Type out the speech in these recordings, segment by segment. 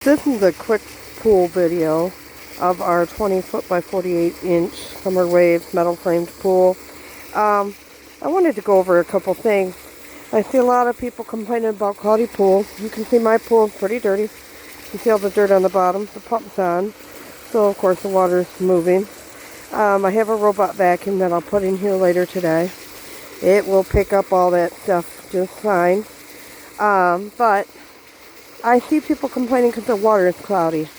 This is a quick pool video of our 20 foot by 48 inch Summer Waves metal framed pool. I wanted to go over a couple things. I see a lot of people complaining about cloudy pools. You can see my pool is pretty dirty. You see all the dirt on the bottom. The pump's on, so of course the water is moving. I have a robot vacuum that I'll put in here later today. It will pick up all that stuff just fine. But I see people complaining because the water is cloudy.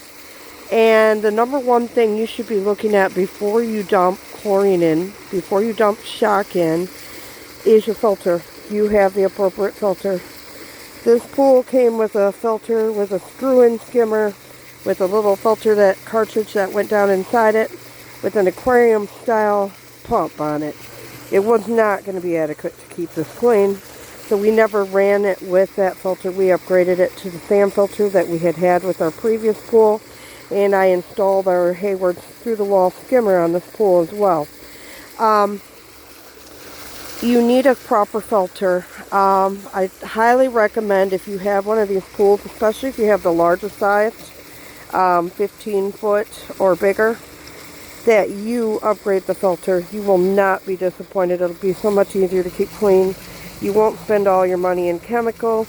And the number one thing you should be looking at before you dump chlorine in, before you dump shock in, is your filter. You have the appropriate filter. This pool came with a filter with a screw-in skimmer, with a little filter, that cartridge that went down inside it, with an aquarium style pump on it. It was not going to be adequate to keep this clean. So we never ran it with that filter. We upgraded it to the SAM filter that we had with our previous pool. And I installed our Hayward through-the-wall skimmer on this pool as well. You need a proper filter. I highly recommend, if you have one of these pools, especially if you have the larger size, 15 foot or bigger, that you upgrade the filter. You will not be disappointed. It'll be so much easier to keep clean. You won't spend all your money in chemicals.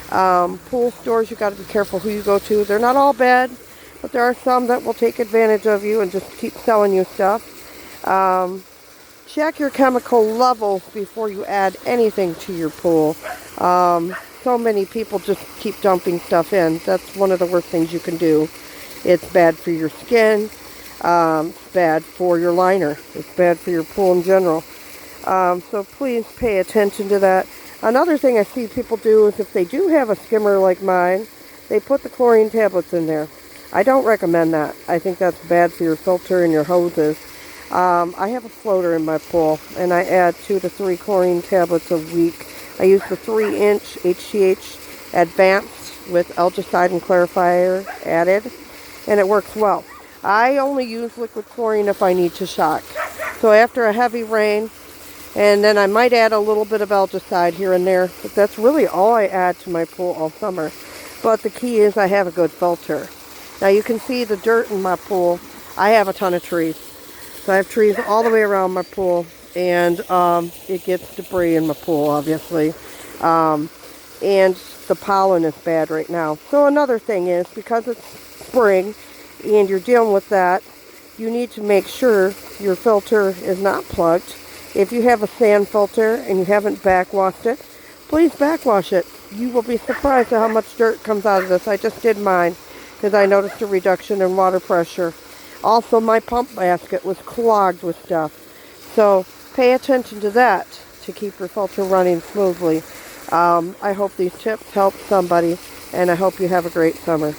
Pool stores, you got to be careful who you go to. They're not all bad, but there are some that will take advantage of you and just keep selling you stuff. Check your chemical levels before you add anything to your pool. So many people just keep dumping stuff in. That's one of the worst things you can do. It's bad for your skin. It's bad for your liner. It's bad for your pool in general. So please pay attention to that. Another thing I see people do is, if they do have a skimmer like mine, they put the chlorine tablets in there. I don't recommend that. I think that's bad for your filter and your hoses. I have a floater in my pool, and I add 2 to 3 chlorine tablets a week. I use the 3-inch HCH Advanced with algicide and clarifier added, and it works well. I only use liquid chlorine if I need to shock. So after a heavy rain, and then I might add a little bit of algicide here and there, but that's really all I add to my pool all summer. But the key is I have a good filter. Now you can see the dirt in my pool. I have a ton of trees. So I have trees all the way around my pool, and it gets debris in my pool, obviously. And the pollen is bad right now. So another thing is, because it's spring and you're dealing with that, you need to make sure your filter is not plugged. If you have a sand filter and you haven't backwashed it, please backwash it. You will be surprised at how much dirt comes out of this. I just did mine because I noticed a reduction in water pressure. Also, my pump basket was clogged with stuff. So pay attention to that to keep your filter running smoothly. I hope these tips help somebody, and I hope you have a great summer.